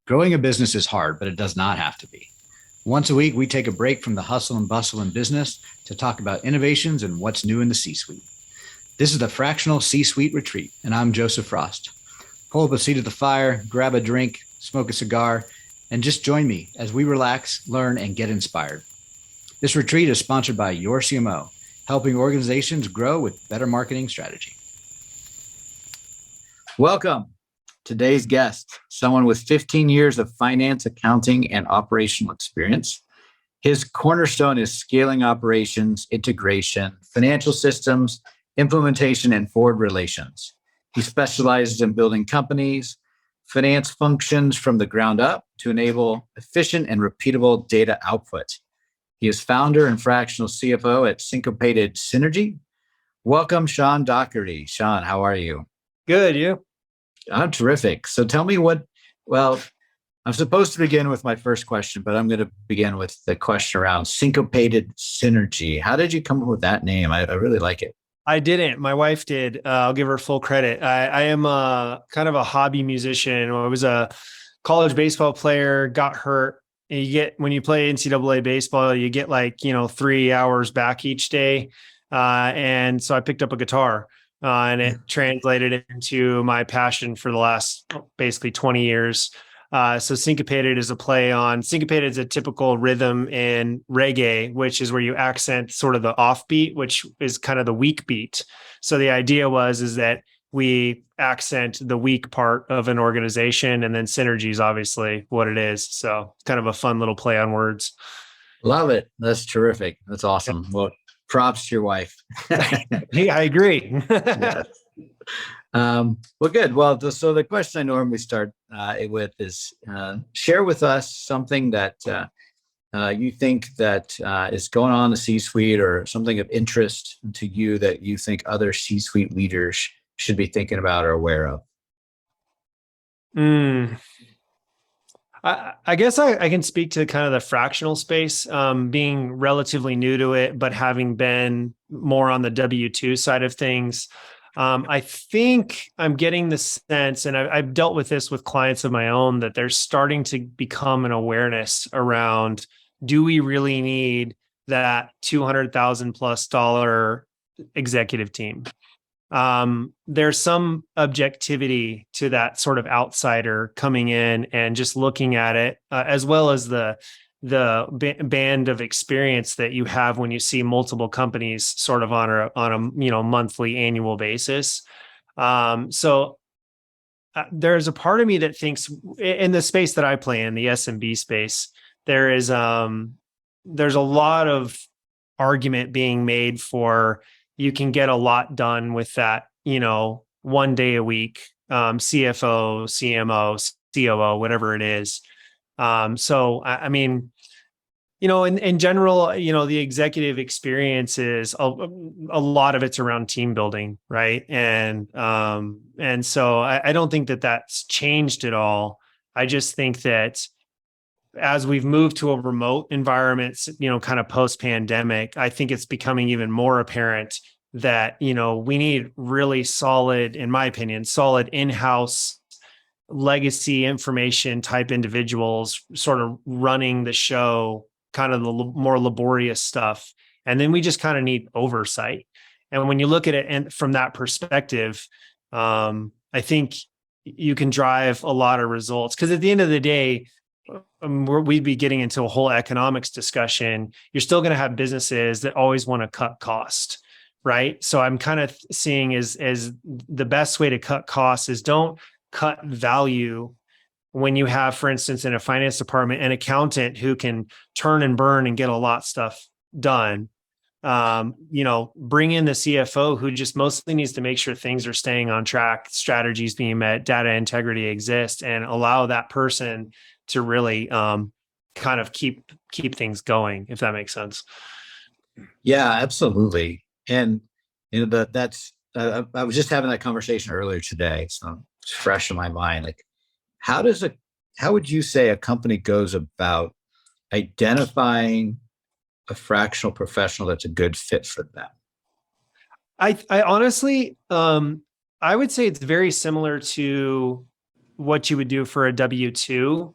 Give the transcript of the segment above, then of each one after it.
Growing a business is hard, but it does not have to be. Once a week, we take a break from the hustle and bustle in business to talk about innovations and what's new in the C-suite. This is the Fractional C-Suite Retreat, and I'm Joseph Frost. Pull up a seat at the fire, grab a drink, smoke a cigar, and just join me as we relax, learn, and get inspired. This retreat is sponsored by Your CMO, helping organizations grow with better marketing strategy. Welcome. Today's guest, someone with 15 years of finance, accounting, and operational experience. His cornerstone is scaling operations, integration, financial systems, implementation, and forward relations. He specializes in building companies, finance functions from the ground up to enable efficient and repeatable data output. He is founder and fractional CFO at Syncopated Synergy. Welcome, Sean Dockery. Sean, how are you? Good, you? I'm terrific. So tell me I'm supposed to begin with my first question, but I'm going to begin with the question around Syncopated Synergy. How did you come up with that name? I really like it. I didn't. My wife did. I'll give her full credit. I am a kind of a hobby musician. I was a college baseball player, got hurt. And when you play NCAA baseball, you get 3 hours back each day. And so I picked up a guitar. And it translated into my passion for the last basically 20 years. So syncopated is a play on, syncopated is a typical rhythm in reggae, which is where you accent sort of the offbeat, which is kind of the weak beat. So the idea is that we accent the weak part of an organization, and then synergy is obviously what it is. So it's kind of a fun little play on words. Love it. That's terrific. That's awesome. Yeah. Well, props to your wife. Yeah, I agree. Yes. Well, good. Well, so the question I normally start with is share with us something that you think that is going on in the C-suite, or something of interest to you that you think other C-suite leaders should be thinking about or aware of. I guess I can speak to kind of the fractional space, being relatively new to it, but having been more on the W-2 side of things. I think I'm getting the sense, and I've dealt with this with clients of my own, that there's starting to become an awareness around, do we really need that $200,000+ executive team? There's some objectivity to that sort of outsider coming in and just looking at it, as well as the band of experience that you have when you see multiple companies sort of on a monthly, annual basis. So there's a part of me that thinks, in the space that I play in, the SMB space, there's a lot of argument being made for, you can get a lot done with that, 1 day a week, CFO, CMO, COO, whatever it is. So I mean, in general, the executive experience is a lot of it's around team building, right? And so I don't think that that's changed at all. I just think that as we've moved to a remote environment, kind of post-pandemic, I think it's becoming even more apparent that, we need really solid, in my opinion, solid in-house legacy information type individuals sort of running the show, kind of the more laborious stuff. And then we just kind of need oversight. And when you look at it and from that perspective, I think you can drive a lot of results, because at the end of the day, we'd be getting into a whole economics discussion. You're still going to have businesses that always want to cut cost, right? So I'm kind of seeing as the best way to cut costs is, don't cut value when you have, for instance, in a finance department, an accountant who can turn and burn and get a lot of stuff done. Bring in the CFO who just mostly needs to make sure things are staying on track, strategies being met, data integrity exists, and allow that person to really kind of keep things going, if that makes sense. Yeah, absolutely. And that's I was just having that conversation earlier today, so it's fresh in my mind. Like, how would you say a company goes about identifying a fractional professional that's a good fit for them? I honestly, I would say it's very similar to what you would do for a W-2.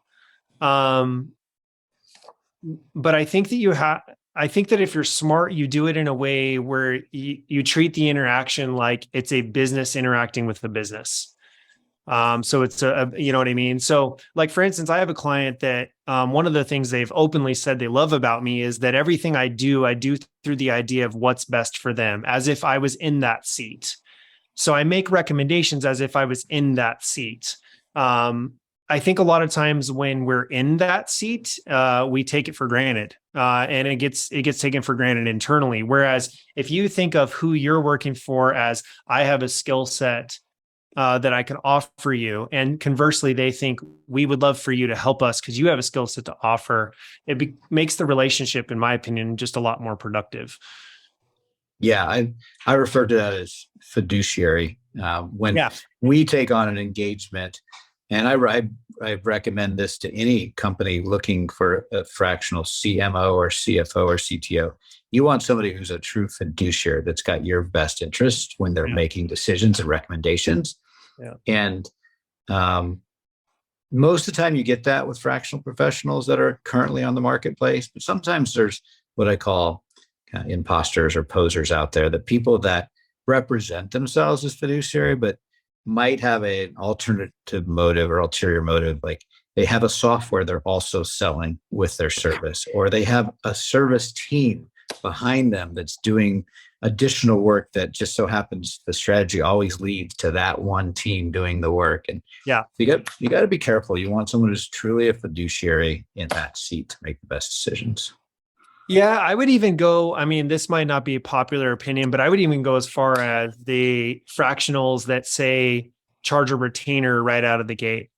But I think that I think that if you're smart, you do it in a way where you treat the interaction like it's a business interacting with the business. So it's you know what I mean? So like, for instance, I have a client that, one of the things they've openly said they love about me is that everything I do through the idea of what's best for them, as if I was in that seat. So I make recommendations as if I was in that seat. I think a lot of times when we're in that seat, we take it for granted, and it gets taken for granted internally. Whereas if you think of who you're working for as, I have a skill set that I can offer you, and conversely, they think we would love for you to help us because you have a skill set to offer. It makes the relationship, in my opinion, just a lot more productive. Yeah, I refer to that as fiduciary. When we take on an engagement, and I recommend this to any company looking for a fractional CMO or CFO or CTO. You want somebody who's a true fiduciary that's got your best interest when they're making decisions and recommendations. Yeah. And most of the time you get that with fractional professionals that are currently on the marketplace, but sometimes there's what I call imposters or posers out there, the people that represent themselves as fiduciary, but might have an alternative motive or ulterior motive. Like they have a software they're also selling with their service, or they have a service team behind them that's doing additional work that just so happens the strategy always leads to that one team doing the work. And you got to be careful. You want someone who's truly a fiduciary in that seat to make the best decisions. Yeah, I would even go, I mean, this might not be a popular opinion, but I would even go as far as the fractionals that say charge a retainer right out of the gate.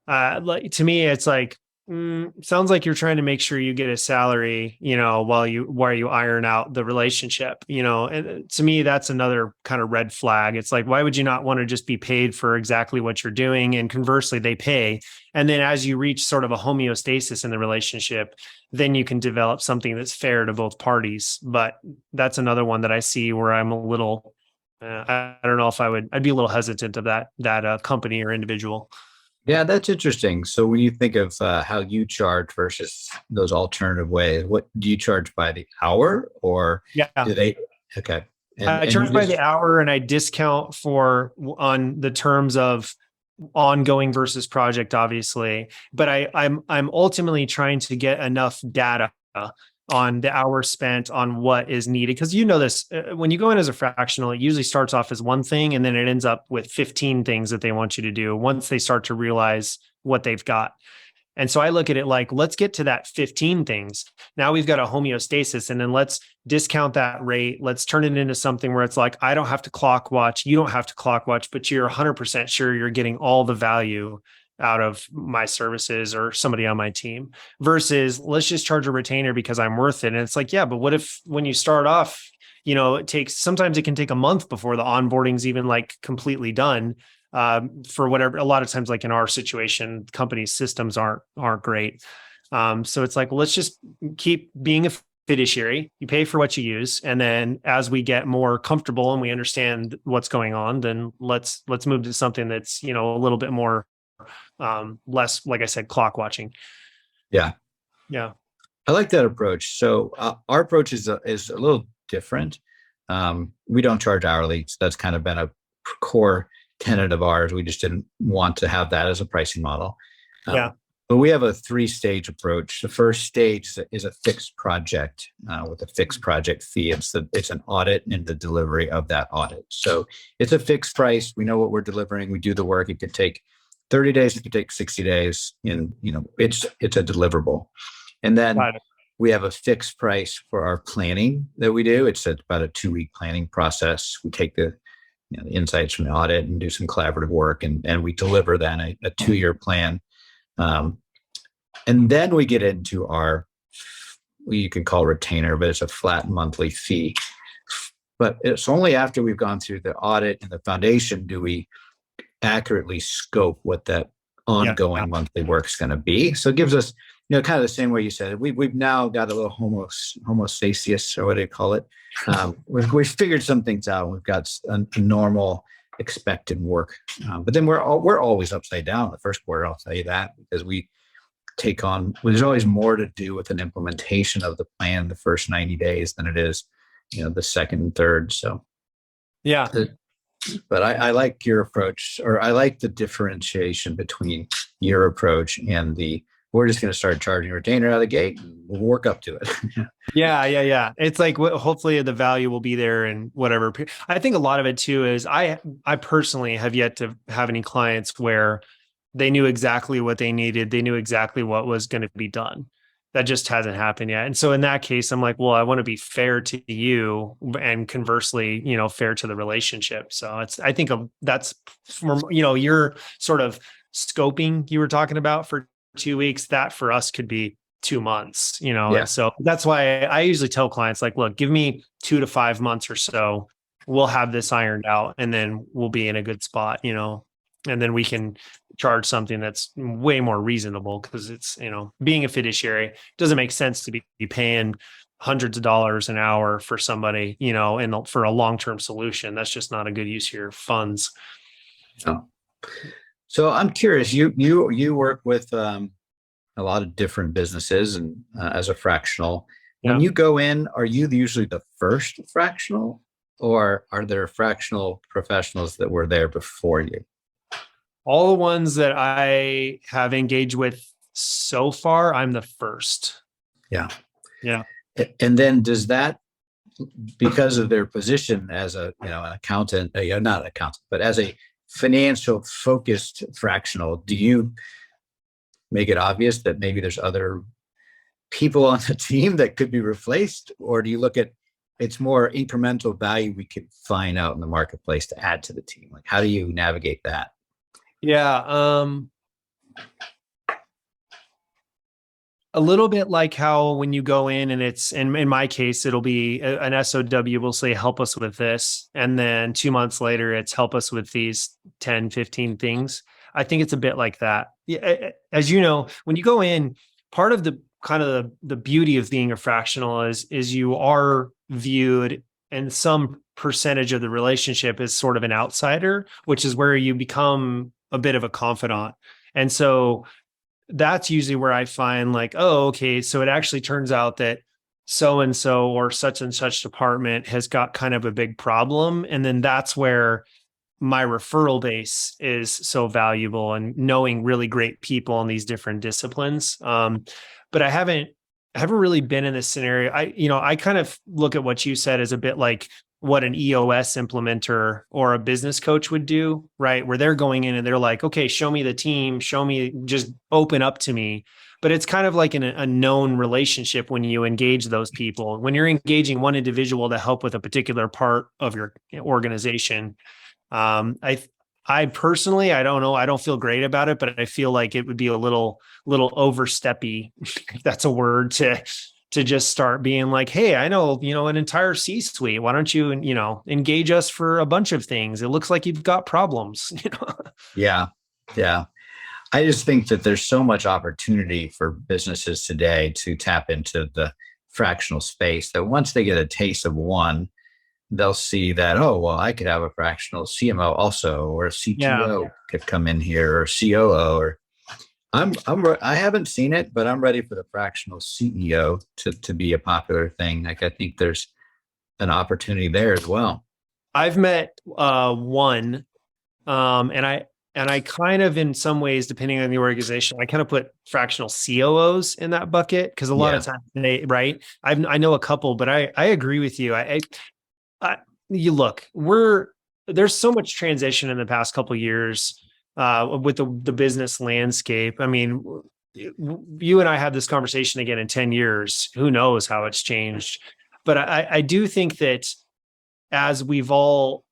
Like, to me, it's like, sounds like you're trying to make sure you get a salary, while you iron out the relationship, and to me, that's another kind of red flag. It's like, why would you not want to just be paid for exactly what you're doing? And conversely, they pay. And then as you reach sort of a homeostasis in the relationship, then you can develop something that's fair to both parties. But that's another one that I see where I'm a little, I don't know if I'd be a little hesitant of that company or individual. Yeah, that's interesting. So when you think of how you charge versus those alternative ways, what do you charge by the hour, or do they? Okay. I charge by the hour, and I discount on the terms of ongoing versus project, obviously. But I'm ultimately trying to get enough data on the hours spent on what is needed. Because this, when you go in as a fractional, it usually starts off as one thing, and then it ends up with 15 things that they want you to do once they start to realize what they've got. And so I look at it like, let's get to that 15 things. Now we've got a homeostasis, and then let's discount that rate. Let's turn it into something where it's like, I don't have to clock watch. You don't have to clock watch, but you're 100% sure you're getting all the value out of my services or somebody on my team, versus let's just charge a retainer because I'm worth it. And it's like, yeah, but what if when you start off, sometimes it can take a month before the onboarding's even like completely done. For whatever, a lot of times, like in our situation, company systems aren't great. So it's like, well, let's just keep being a fiduciary. You pay for what you use. And then as we get more comfortable and we understand what's going on, then let's move to something that's, a little bit more, less, like I said, clock watching. Yeah. I like that approach. So our approach is a little different. We don't charge hourly. So that's kind of been a core tenet of ours. We just didn't want to have that as a pricing model. But we have a 3-stage approach. The first stage is a fixed project with a fixed project fee. It's an audit and the delivery of that audit. So it's a fixed price. We know what we're delivering. We do the work. It could take 30 days. It could take 60 days. And it's a deliverable. And then we have a fixed price for our planning that we do. It's about a 2-week planning process. We take the insights from the audit and do some collaborative work, and we deliver then a 2-year plan. And then we get into our, you can call retainer, but it's a flat monthly fee. But it's only after we've gone through the audit and the foundation do we accurately scope what that ongoing monthly work is going to be. So it gives us, kind of the same way you said, we've now got a little homostasis, or what do you call it? We've figured some things out. We've got a normal expect and work. But then we're always upside down the first quarter. I'll tell you that, because we take on, there's always more to do with an implementation of the plan the first 90 days than it is, the second and third. So yeah. But I like your approach, or I like the differentiation between your approach and we're just going to start charging a retainer out of the gate and we'll work up to it. Yeah. It's like, hopefully the value will be there and whatever. I think a lot of it too is I personally have yet to have any clients where they knew exactly what they needed. They knew exactly what was going to be done. That just hasn't happened yet. And so in that case, I'm like, well, I want to be fair to you, and conversely, fair to the relationship. So I think that's from, your sort of scoping you were talking about for 2 weeks, that for us could be 2 months, Yeah. And so that's why I usually tell clients, like, look, give me 2 to 5 months or so. We'll have this ironed out and then we'll be in a good spot, and then we can charge something that's way more reasonable, because it's, being a fiduciary, it doesn't make sense to be paying hundreds of dollars an hour for somebody, and for a long-term solution. That's just not a good use of your funds. Oh. So I'm curious, you work with a lot of different businesses, and as a fractional, when you go in, are you usually the first fractional, or are there fractional professionals that were there before you? All the ones that I have engaged with so far, I'm the first. Yeah. Yeah. And then does that, because of their position as an accountant, not accountant, but as a financial focused fractional, do you make it obvious that maybe there's other people on the team that could be replaced? Or do you look at, it's more incremental value we could find out in the marketplace to add to the team? Like, how do you navigate that? Yeah. A little bit like how when you go in and it's, in my case, it'll be an SOW will say, help us with this. And then 2 months later, it's help us with these 10, 15 things. I think it's a bit like that. As you know, when you go in, part of the kind of the beauty of being a fractional is you are viewed in some percentage of the relationship as sort of an outsider, which is where you become a bit of a confidant. And so that's usually where I find, like, oh, okay, so it actually turns out that so-and-so or such and such department has got kind of a big problem. And then that's where my referral base is so valuable, and knowing really great people in these different disciplines. But I haven't really been in this scenario. I kind of look at what you said as a bit like what an EOS implementer or a business coach would do, right? Where they're going in and they're like, okay, show me the team, just open up to me. But it's kind of like a known relationship when you engage those people. When you're engaging one individual to help with a particular part of your organization, I personally, I don't know, I don't feel great about it, but I feel like it would be a little oversteppy, if that's a word, to just start being like, hey, I know, an entire C-suite. Why don't you, engage us for a bunch of things? It looks like you've got problems. Yeah. I just think that there's so much opportunity for businesses today to tap into the fractional space that once they get a taste of one, they'll see that, oh, well, I could have a fractional CMO also, or a CTO could come in here, or COO, or I haven't seen it, but I'm ready for the fractional CEO to be a popular thing. Like, I think there's an opportunity there as well. I've met one, and I kind of, in some ways, depending on the organization, I kind of put fractional COOs in that bucket, because a lot of times I know a couple, but I agree with you. You look, there's so much transition in the past couple of years with the business landscape. I mean, you and I had this conversation again in 10 years. Who knows how it's changed? But I do think that as we've all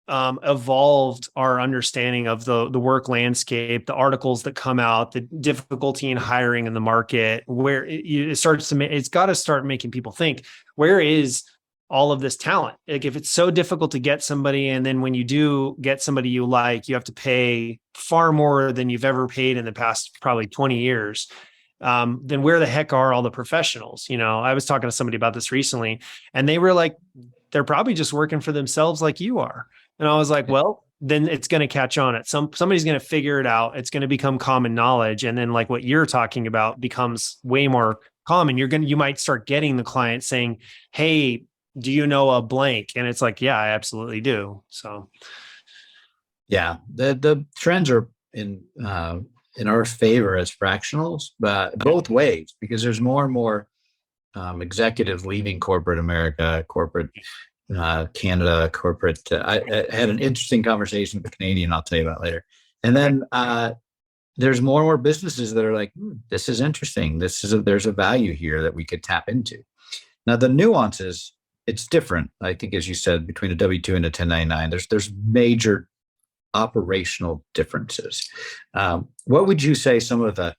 evolved our understanding of the work landscape, the articles that come out, the difficulty in hiring in the market, where it's got to start making people think, where is all of this talent? Like, if it's so difficult to get somebody, and then when you do get somebody you like, you have to pay far more than you've ever paid in the past probably 20 years, then where the heck are all the professionals? I was talking to somebody about this recently, and they were like, they're probably just working for themselves like you are. And I was like, well, then it's going to catch on at somebody's going to figure it out. It's going to become common knowledge. And then like what you're talking about becomes way more common. You might start getting the client saying, hey, do you know a blank? And it's like, yeah, I absolutely do. So. Yeah, the trends are in our favor as fractionals, but both ways, because there's more and more executives leaving corporate America, corporate Canada, corporate. I had an interesting conversation with a Canadian. I'll tell you about later. And then there's more and more businesses that are like, this is interesting. There's a value here that we could tap into. Now the nuances, it's different. I think, as you said, between a W-2 and a 1099, there's major operational differences. What would you say some of the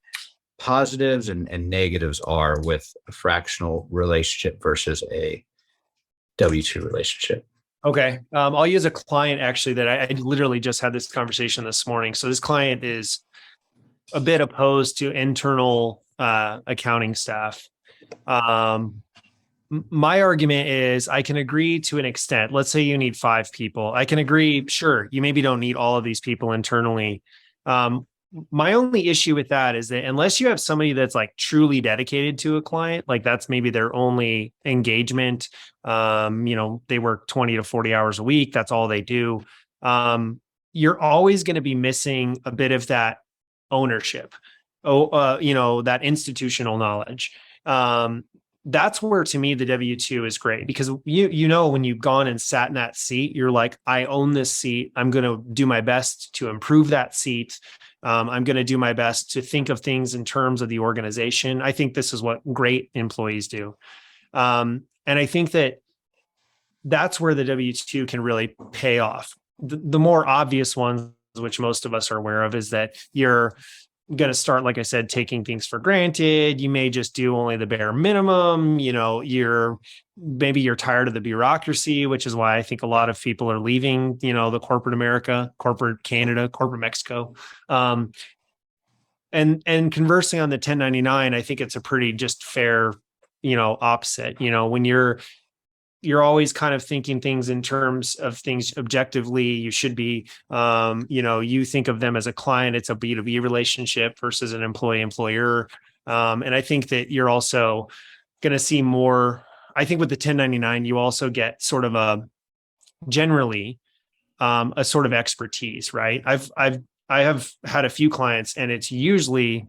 positives and negatives are with a fractional relationship versus a W-2 relationship? Okay. I'll use a client actually that I literally just had this conversation this morning. So this client is a bit opposed to internal accounting staff. My argument is I can agree to an extent. Let's say you need 5 people. I can agree, sure, you maybe don't need all of these people internally. My only issue with that is that unless you have somebody that's like truly dedicated to a client, like that's maybe their only engagement, they work 20 to 40 hours a week. That's all they do. You're always going to be missing a bit of that ownership, that institutional knowledge. That's where, to me, the W-2 is great, because when you've gone and sat in that seat, you're like, I own this seat. I'm going to do my best to improve that seat. I'm going to do my best to think of things in terms of the organization. I think this is what great employees do. And I think that's where the W-2 can really pay off. The more obvious ones, which most of us are aware of, is that you're going to start, like I said, taking things for granted. You may just do only the bare minimum. Maybe you're tired of the bureaucracy, which is why I think a lot of people are leaving, the corporate America, corporate Canada, corporate Mexico. And conversely on the 1099, I think it's a pretty just fair, opposite. When you're always kind of thinking things in terms of things objectively. You should be, you think of them as a client. It's a B2B relationship versus an employee-employer. And I think that you're also going to see more. I think with the 1099, you also get sort of a sort of expertise, right? I have had a few clients, and it's usually,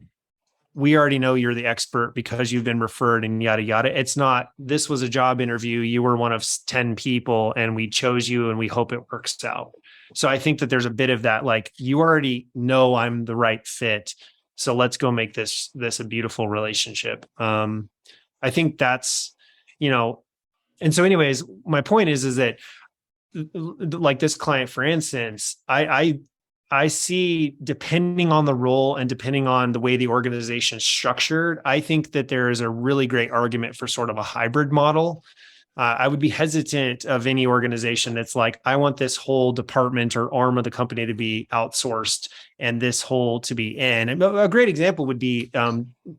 we already know you're the expert because you've been referred and yada, yada. It's not, this was a job interview. You were one of 10 people and we chose you and we hope it works out. So I think that there's a bit of that, like, you already know I'm the right fit. So let's go make this a beautiful relationship. I think that's, and so anyways, my point is that like this client, for instance, I see, depending on the role and depending on the way the organization is structured, I think that there is a really great argument for sort of a hybrid model. I would be hesitant of any organization that's like, I want this whole department or arm of the company to be outsourced and this whole to be in. And a great example would be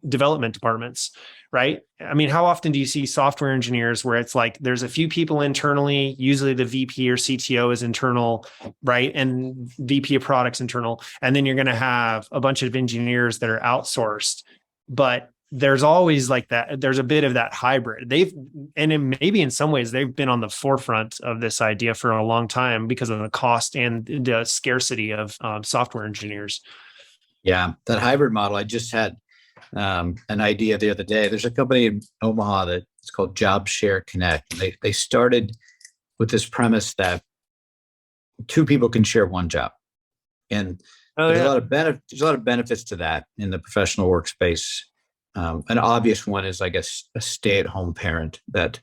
development departments, right? I mean, how often do you see software engineers where it's like there's a few people internally, usually the VP or CTO is internal, right? And VP of products internal. And then you're going to have a bunch of engineers that are outsourced. But there's always like that. There's a bit of that hybrid. Maybe in some ways they've been on the forefront of this idea for a long time because of the cost and the scarcity of software engineers. Yeah, that hybrid model. I just had an idea the other day. There's a company in Omaha that it's called Job Share Connect. They started with this premise that 2 people can share 1 job, and there's a lot of benefits to that in the professional workspace. An obvious one is, I guess, a stay-at-home parent that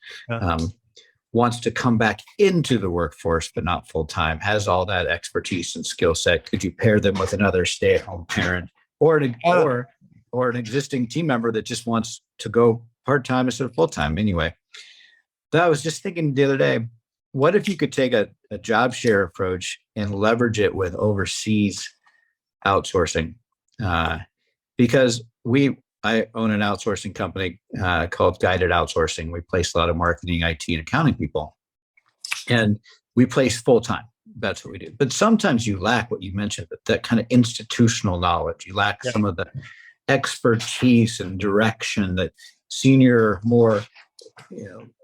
wants to come back into the workforce, but not full-time, has all that expertise and skill set. Could you pair them with another stay-at-home parent or an existing team member that just wants to go part-time instead of full-time? Anyway, I was just thinking the other day, what if you could take a job share approach and leverage it with overseas outsourcing? Because I own an outsourcing company called Guided Outsourcing. We place a lot of marketing, IT, and accounting people. And we place full-time. that's what we do. But sometimes you lack what you mentioned, that kind of institutional knowledge. You lack some of the expertise and direction that senior, more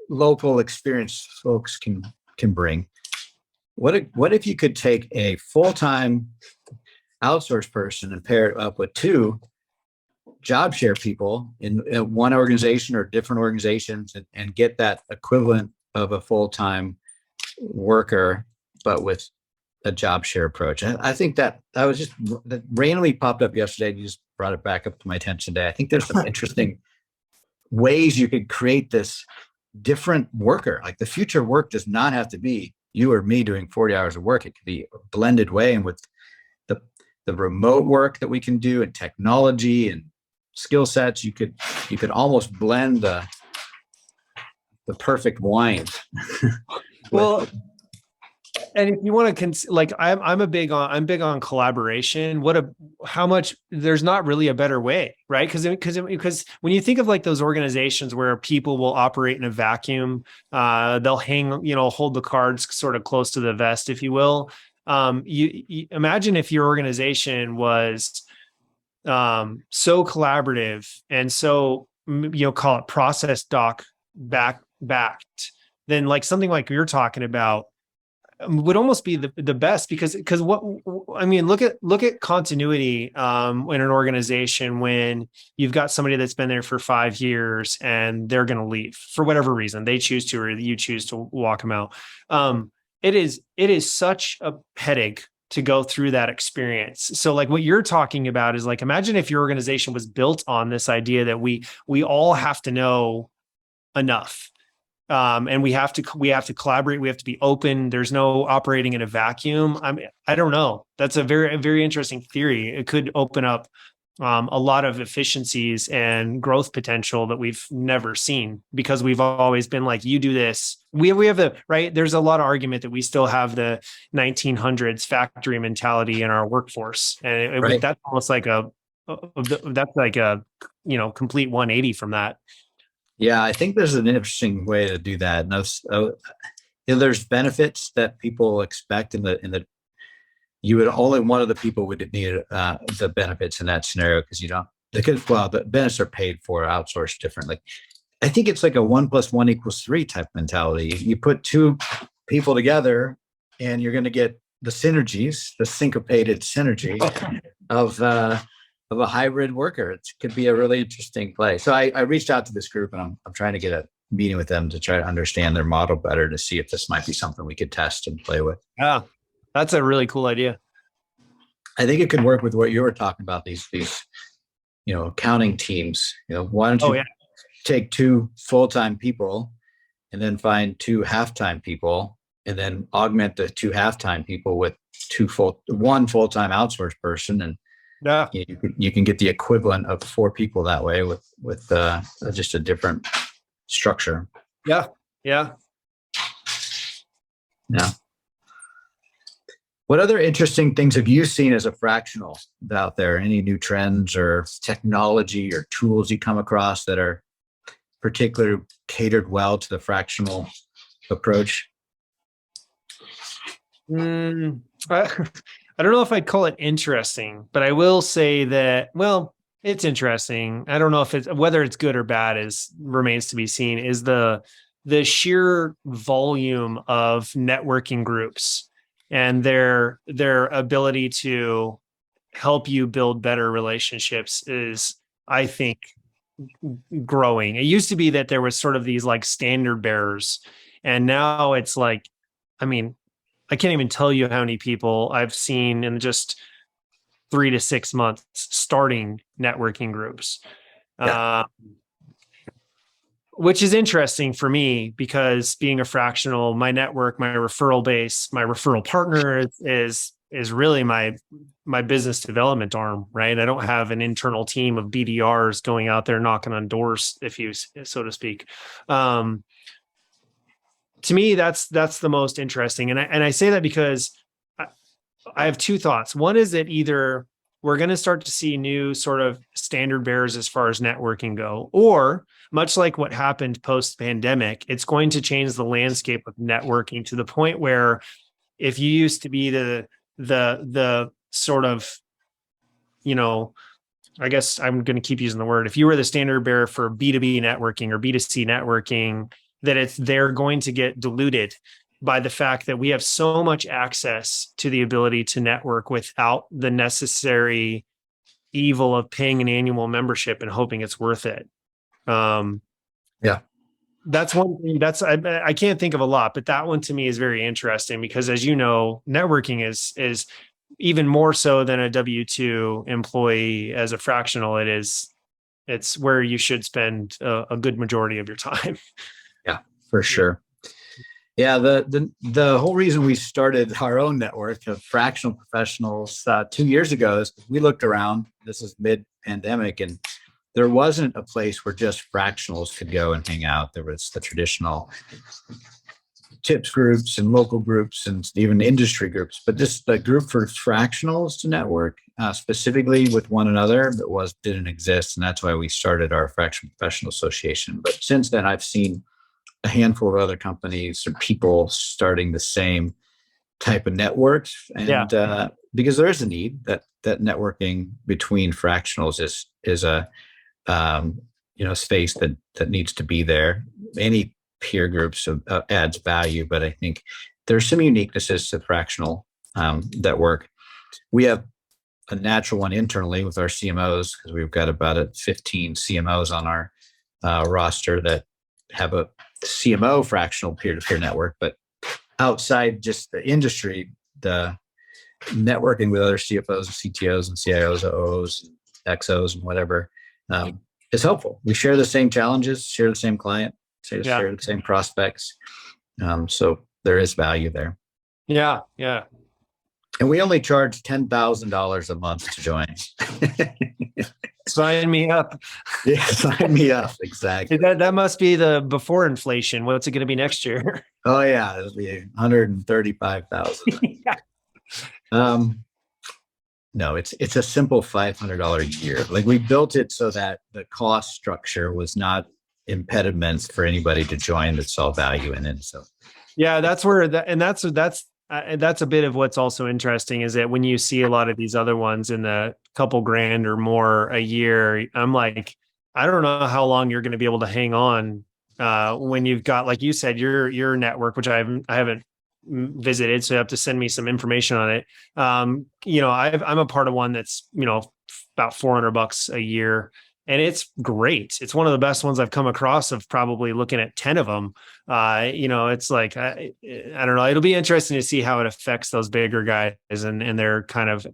local experienced folks can bring. What if you could take a full-time outsourced person and pair it up with two job share people in one organization or different organizations and get that equivalent of a full-time worker, but with a job share approach? I think that randomly popped up yesterday. You just brought it back up to my attention today. I think there's some interesting ways you could create this different worker. Like, the future work does not have to be you or me doing 40 hours of work. It could be a blended way. And with the remote work that we can do and technology and skill sets, you could almost blend the perfect wine. Well, and if you want to I'm big on collaboration. How much, there's not really a better way, right? Because when you think of like those organizations where people will operate in a vacuum, they'll hold the cards sort of close to the vest, if you will. You imagine if your organization was so collaborative and so, call it process doc backed, then like something like you're talking about would almost be the best, because look at continuity in an organization when you've got somebody that's been there for 5 years and they're going to leave for whatever reason they choose to, or you choose to walk them out. It is such a headache to go through that experience. So like what you're talking about is like, imagine if your organization was built on this idea that we all have to know enough. And we have to collaborate. We have to be open. There's no operating in a vacuum. I don't know. That's a very, very interesting theory. It could open up a lot of efficiencies and growth potential that we've never seen, because we've always been like, you do this. We have right. There's a lot of argument that we still have the 1900s factory mentality in our workforce. And Right. that's almost like that's like a complete 180 from that. Yeah, I think there's an interesting way to do that. And there's benefits that people expect in the you would only one of the people would need the benefits in that scenario, because the benefits are paid for, outsourced differently. I think it's like a 1 + 1 = 3 type mentality. You put two people together and you're going to get the synergies, the syncopated synergy of a hybrid worker. It could be a really interesting play. So I reached out to this group, and I'm trying to get a meeting with them to try to understand their model better, to see if this might be something we could test and play with. Yeah, that's a really cool idea. I think it could work with what you were talking about, these accounting teams. Why don't you take two full-time people and then find two half-time people, and then augment the two half-time people with one full-time outsourced person, and you can get the equivalent of 4 people that way with just a different structure. Yeah. What other interesting things have you seen as a fractional out there? Any new trends or technology or tools you come across that are particularly catered well to the fractional approach? I don't know if I'd call it interesting, but I will say that, well, it's interesting. I don't know if whether it's good or bad remains to be seen, is the sheer volume of networking groups and their ability to help you build better relationships is, I think, growing. It used to be that there was sort of these like standard bearers, and now it's like, I can't even tell you how many people I've seen in just 3 to 6 months starting networking groups, which is interesting for me, because being a fractional, my network, my referral base, my referral partner is really my business development arm, right? I don't have an internal team of BDRs going out there knocking on doors, so to speak. To me, that's the most interesting. And I say that because I have 2 thoughts. One is that either we're going to start to see new sort of standard bearers as far as networking go, or much like what happened post-pandemic, it's going to change the landscape of networking to the point where if you used to be the sort of, I guess I'm going to keep using the word, if you were the standard bearer for B2B networking or B2C networking, that they're going to get diluted by the fact that we have so much access to the ability to network without the necessary evil of paying an annual membership and hoping it's worth it. Yeah. That's one thing I can't think of a lot, but that one to me is very interesting because, as you know, networking is even more so than a W-2 employee as a fractional. It's where you should spend a good majority of your time. Yeah, for sure. Yeah, the whole reason we started our own network of fractional professionals 2 years ago is we looked around. This is mid-pandemic, and there wasn't a place where just fractionals could go and hang out. There was the traditional tips groups and local groups and even industry groups, but just a group for fractionals to network specifically with one another didn't exist, and that's why we started our Fractional Professional Association. But since then, I've seen a handful of other companies or people starting the same type of networks, and because there is a need that networking between fractionals is a space that needs to be there. Any peer groups adds value, but I think there's some uniquenesses to fractional that work. We have a natural one internally with our CMOs because we've got about 15 CMOs on our roster that have a CMO fractional peer-to-peer network. But outside just the industry, the networking with other CFOs and CTOs and CIOs, OOs, XOs, and whatever is helpful. We share the same challenges, share the same client, share the same prospects. So there is value there. Yeah, yeah. And we only charge $10,000 a month to join. Sign me up. Yeah, sign me up. Exactly. That must be the before inflation. What's it going to be next year? Oh yeah, it'll be 135,000. Yeah. No, it's a simple $500 a year. Like, we built it so that the cost structure was not impediments for anybody to join that saw value in it. So yeah, that's a bit of what's also interesting is that when you see a lot of these other ones in the couple grand or more a year, I'm like, I don't know how long you're going to be able to hang on when you've got, like you said, your network, which I haven't visited, so you have to send me some information on it. I'm a part of one that's about $400 a year. And it's great. It's one of the best ones I've come across, of probably looking at 10 of them. It's like, I don't know. It'll be interesting to see how it affects those bigger guys and their kind of,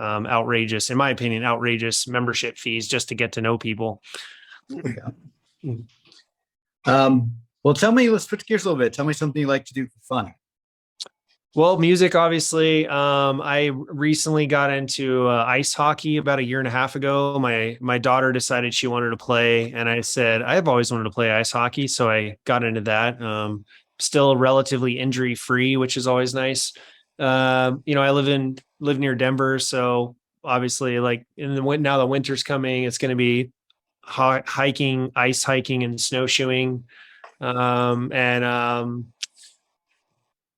outrageous, in my opinion, outrageous membership fees just to get to know people. Yeah. Well, let's switch gears a little bit. Tell me something you like to do for fun. Well, music, obviously. I recently got into ice hockey about 1.5 years ago. My daughter decided she wanted to play, and I said, I've always wanted to play ice hockey. So I got into that. Still relatively injury free, which is always nice. I live near Denver. So obviously, like now the winter's coming, it's going to be hiking, ice hiking and snowshoeing.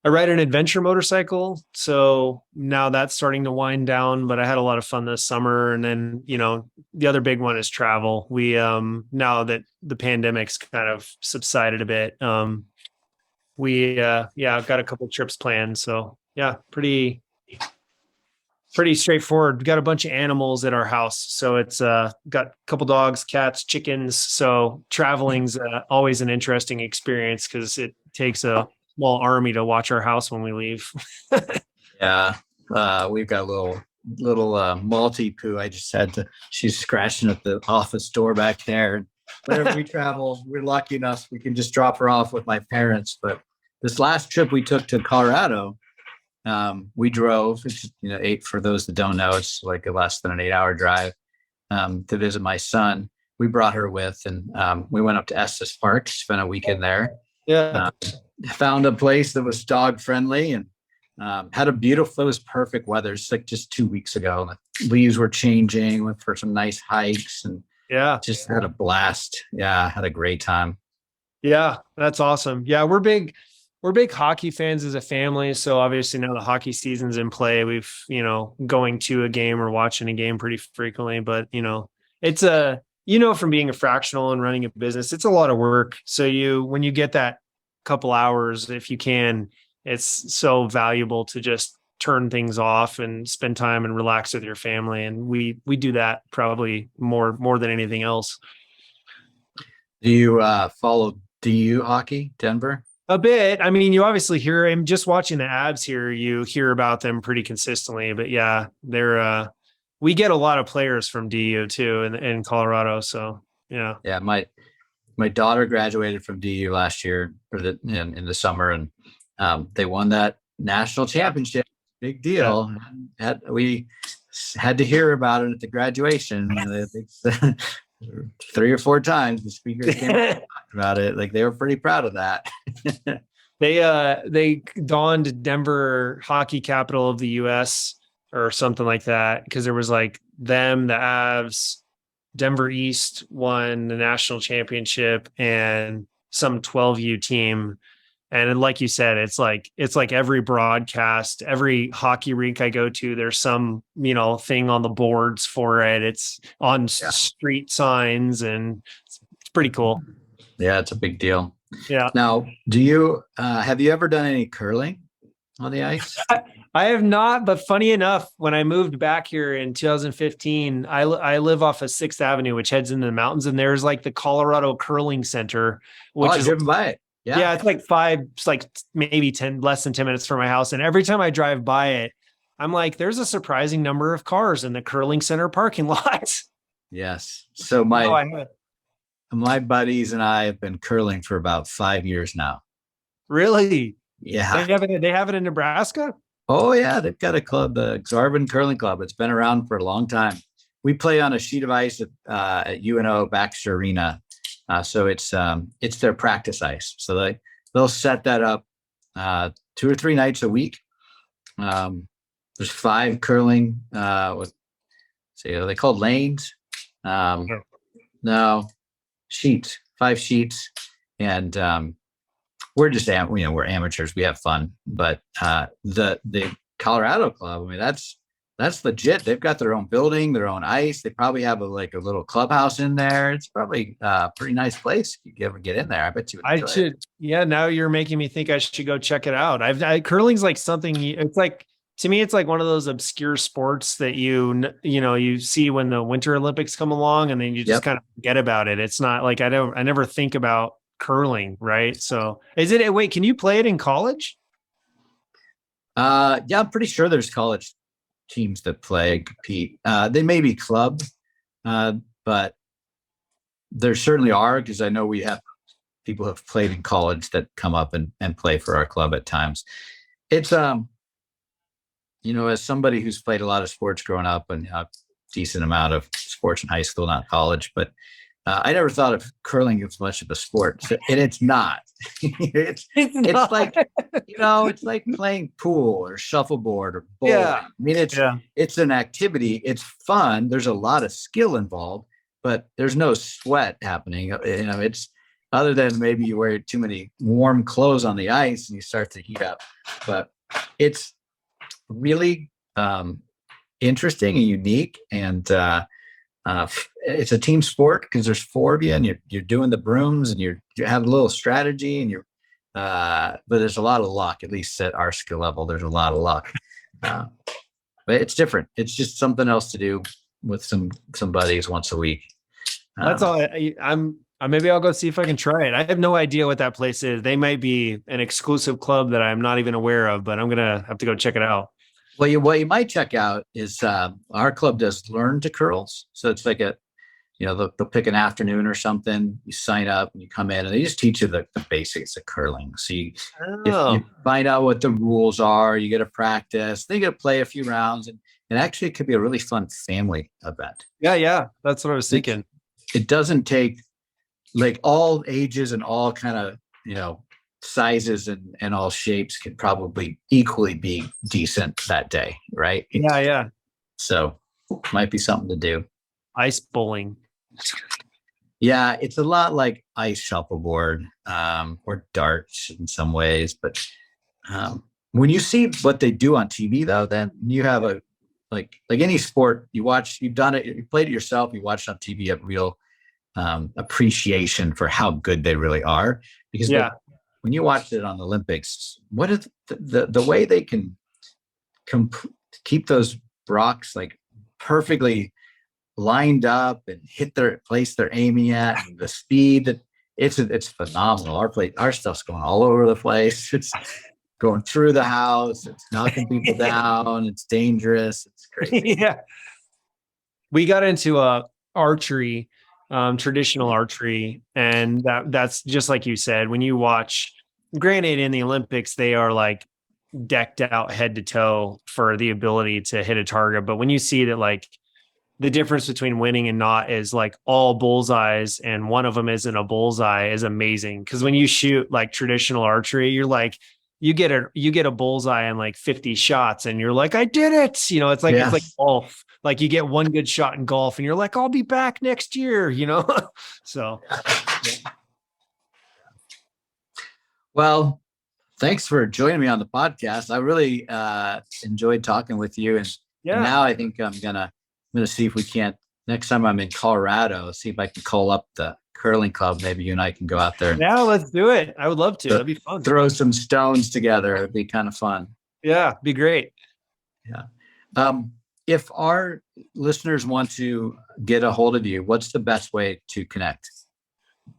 I ride an adventure motorcycle. So now that's starting to wind down, but I had a lot of fun this summer. And then, the other big one is travel. We, now that the pandemic's kind of subsided a bit, I've got a couple trips planned. So yeah, pretty straightforward. We got a bunch of animals at our house. So it's, got a couple dogs, cats, chickens. So traveling's always an interesting experience because it takes a small army to watch our house when we leave. Yeah. We've got a little Maltipoo. She's scratching at the office door back there. Whenever we travel, we're lucky enough we can just drop her off with my parents. But this last trip we took to Colorado, we drove, for those that don't know, it's like a less than an 8-hour drive to visit my son. We brought her with, and we went up to Estes Park, spent a weekend there. Yeah. Found a place that was dog friendly and it was perfect weather. It's like just 2 weeks ago. The leaves were changing, went for some nice hikes and just had a blast. Yeah, had a great time. Yeah, that's awesome. Yeah, we're big. we're big hockey fans as a family. So obviously now the hockey season's in play. We've, going to a game or watching a game pretty frequently, but it's from being a fractional and running a business, it's a lot of work. So when you get that couple hours, if you can, it's so valuable to just turn things off and spend time and relax with your family. And we do that probably more than anything else. Do you follow DU hockey, Denver? A bit. I mean, you obviously hear him just watching the Abs here. You hear about them pretty consistently, but yeah, we get a lot of players from DU too in Colorado. So yeah. Yeah. My daughter graduated from DU last year in the summer, and they won that national championship. Big deal. Yeah. We had to hear about it at the graduation. 3 or 4 times the speakers came about it. Like, they were pretty proud of that. They donned Denver hockey capital of the US or something like that, because there was like them, the Avs, Denver East won the national championship, and some 12U team. And like you said, it's like every broadcast, every hockey rink I go to, there's some, thing on the boards for it. It's on street signs, and it's pretty cool. Yeah, it's a big deal. Yeah. Now, have you ever done any curling on the ice? I have not, but funny enough, when I moved back here in 2015, I live off of 6th Avenue, which heads into the mountains, and there's like the Colorado Curling Center, which is driven by it. Yeah, it's like maybe less than 10 minutes from my house. And every time I drive by it, I'm like, there's a surprising number of cars in the curling center parking lot. Yes. So my buddies and I have been curling for about 5 years now. Really? Yeah. They have it in Nebraska? Oh yeah. They've got a club, the Xarvin Curling Club. It's been around for a long time. We play on a sheet of ice at UNO Baxter Arena. So it's their practice ice. So they'll set that up 2 or 3 nights a week. There's 5 curling. Are they called lanes? No, sheets. 5 sheets, and we're just we're amateurs. We have fun, but the Colorado club, I mean, that's legit. They've got their own building, their own ice. They probably have a little clubhouse in there. It's probably a pretty nice place if you ever get in there. I bet you would enjoy it. Yeah, now you're making me think I should go check it out. Curling's like something, it's like, to me, it's like one of those obscure sports that you see when the Winter Olympics come along, and then you just kind of forget about it. It's not like I never think about curling, right? So wait, can you play it in college? Yeah, I'm pretty sure there's college teams that play and compete. They may be club, but there certainly are, because I know we have people who have played in college that come up and play for our club at times. It's as somebody who's played a lot of sports growing up, and a decent amount of sports in high school, not college, but I never thought of curling as much of a sport, and it's not. it's like it's like playing pool or shuffleboard or bowling. Yeah. I mean, it's an activity. It's fun. There's a lot of skill involved, but there's no sweat happening. It's other than maybe you wear too many warm clothes on the ice and you start to heat up. But it's really interesting and unique, and it's a team sport because there's 4 of you, and you're doing the brooms, and you have a little strategy, and but there's a lot of luck. At least at our skill level, there's a lot of luck. But it's different. It's just something else to do with some buddies once a week. That's all. Maybe I'll go see if I can try it. I have no idea what that place is. They might be an exclusive club that I'm not even aware of, but I'm gonna have to go check it out. Well, what you might check out is our club does learn to curls. So it's like they'll pick an afternoon or something. You sign up and you come in, and they just teach you the basics of curling. So you find out what the rules are. You get to practice. Then you get to play a few rounds, and actually it could be a really fun family event. Yeah, that's what I was thinking. It doesn't take, like, all ages and all kind of sizes and all shapes can probably equally be decent that day, right? Yeah. So might be something to do. Ice bowling. Yeah, it's a lot like ice shuffleboard, or darts in some ways. But when you see what they do on TV, though, then you have a like any sport you watch, you've done it, you played it yourself, you watched it on TV, you have real appreciation for how good they really are. Because Yeah. when you watch it on the Olympics, what is the way they can keep those rocks like perfectly lined up and hit their place they're aiming at, and the speed that it's phenomenal. Our stuff's going all over the place. It's going through the house. It's knocking people down. It's dangerous. It's crazy. Yeah. We got into archery, traditional archery, and that's just like you said. When you watch, granted, in the Olympics, they are like decked out head to toe for the ability to hit a target. But when you see that, like, the difference between winning and not is like all bullseyes and one of them isn't a bullseye is amazing. Because when you shoot like traditional archery, you're like, you get a bullseye in like 50 shots and you're like, I did it. You know, it's like golf. Like you get one good shot in golf and you're like, I'll be back next year, you know? So. Yeah. Well, thanks for joining me on the podcast. I really enjoyed talking with you. And now I think I'm gonna see if we can't, next time I'm in Colorado, see if I can call up the curling club. Maybe you and I can go out there. Yeah, let's do it. I would love to. That'd be fun. Throw some stones together. It'd be kind of fun. Yeah, be great. Yeah. If our listeners want to get a hold of you, what's the best way to connect?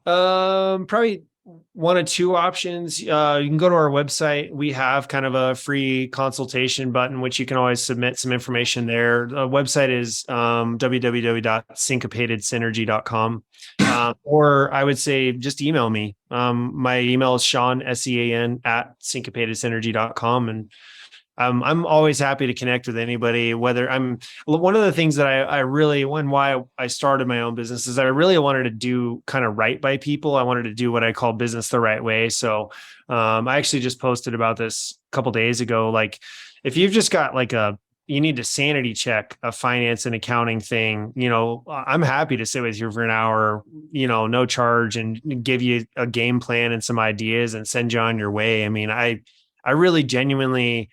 Probably one of two options. You can go to our website. We have kind of a free consultation button, which you can always submit some information there. The website is www.syncopatedsynergy.com. Or I would say just email me. My email is Sean, SEAN @syncopatedsynergy.com. And I'm always happy to connect with anybody, whether one of the things that I really, why I started my own business is that I really wanted to do kind of right by people. I wanted to do what I call business the right way. So I actually just posted about this a couple of days ago. Like if you've just got like you need to sanity check a finance and accounting thing, you know, I'm happy to sit with you for an hour, you know, no charge, and give you a game plan and some ideas and send you on your way. I mean, I really genuinely,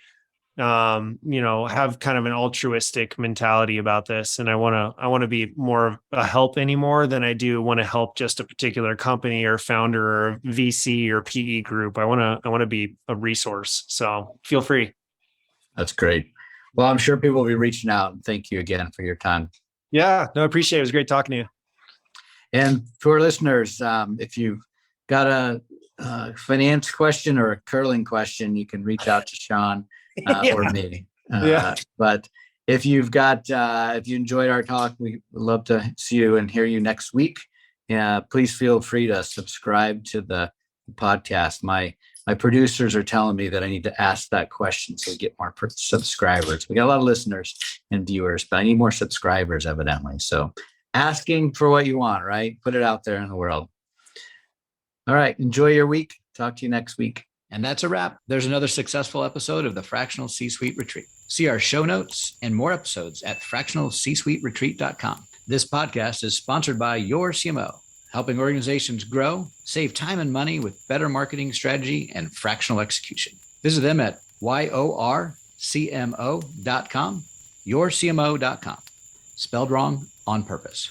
you know, have kind of an altruistic mentality about this. And I want to be more of a help anymore than I do want to help just a particular company or founder or VC or PE group. I want to be a resource. So feel free. That's great. Well, I'm sure people will be reaching out, and thank you again for your time. Yeah, no, I appreciate it. It was great talking to you. And for listeners, if you've got a finance question or a curling question, you can reach out to Sean or me. But if you've got, if you enjoyed our talk, we would love to see you and hear you next week. Please feel free to subscribe to the podcast. My producers are telling me that I need to ask that question so we get more subscribers. We got a lot of listeners and viewers, but I need more subscribers, evidently. So asking for what you want, right? Put it out there in the world. All right. Enjoy your week. Talk to you next week. And that's a wrap. There's another successful episode of the Fractional C-Suite Retreat. See our show notes and more episodes at fractionalcsuiteretreat.com. This podcast is sponsored by Your CMO, helping organizations grow, save time and money with better marketing strategy and fractional execution. Visit them at yorcmo.com, yourcmo.com. Spelled wrong on purpose.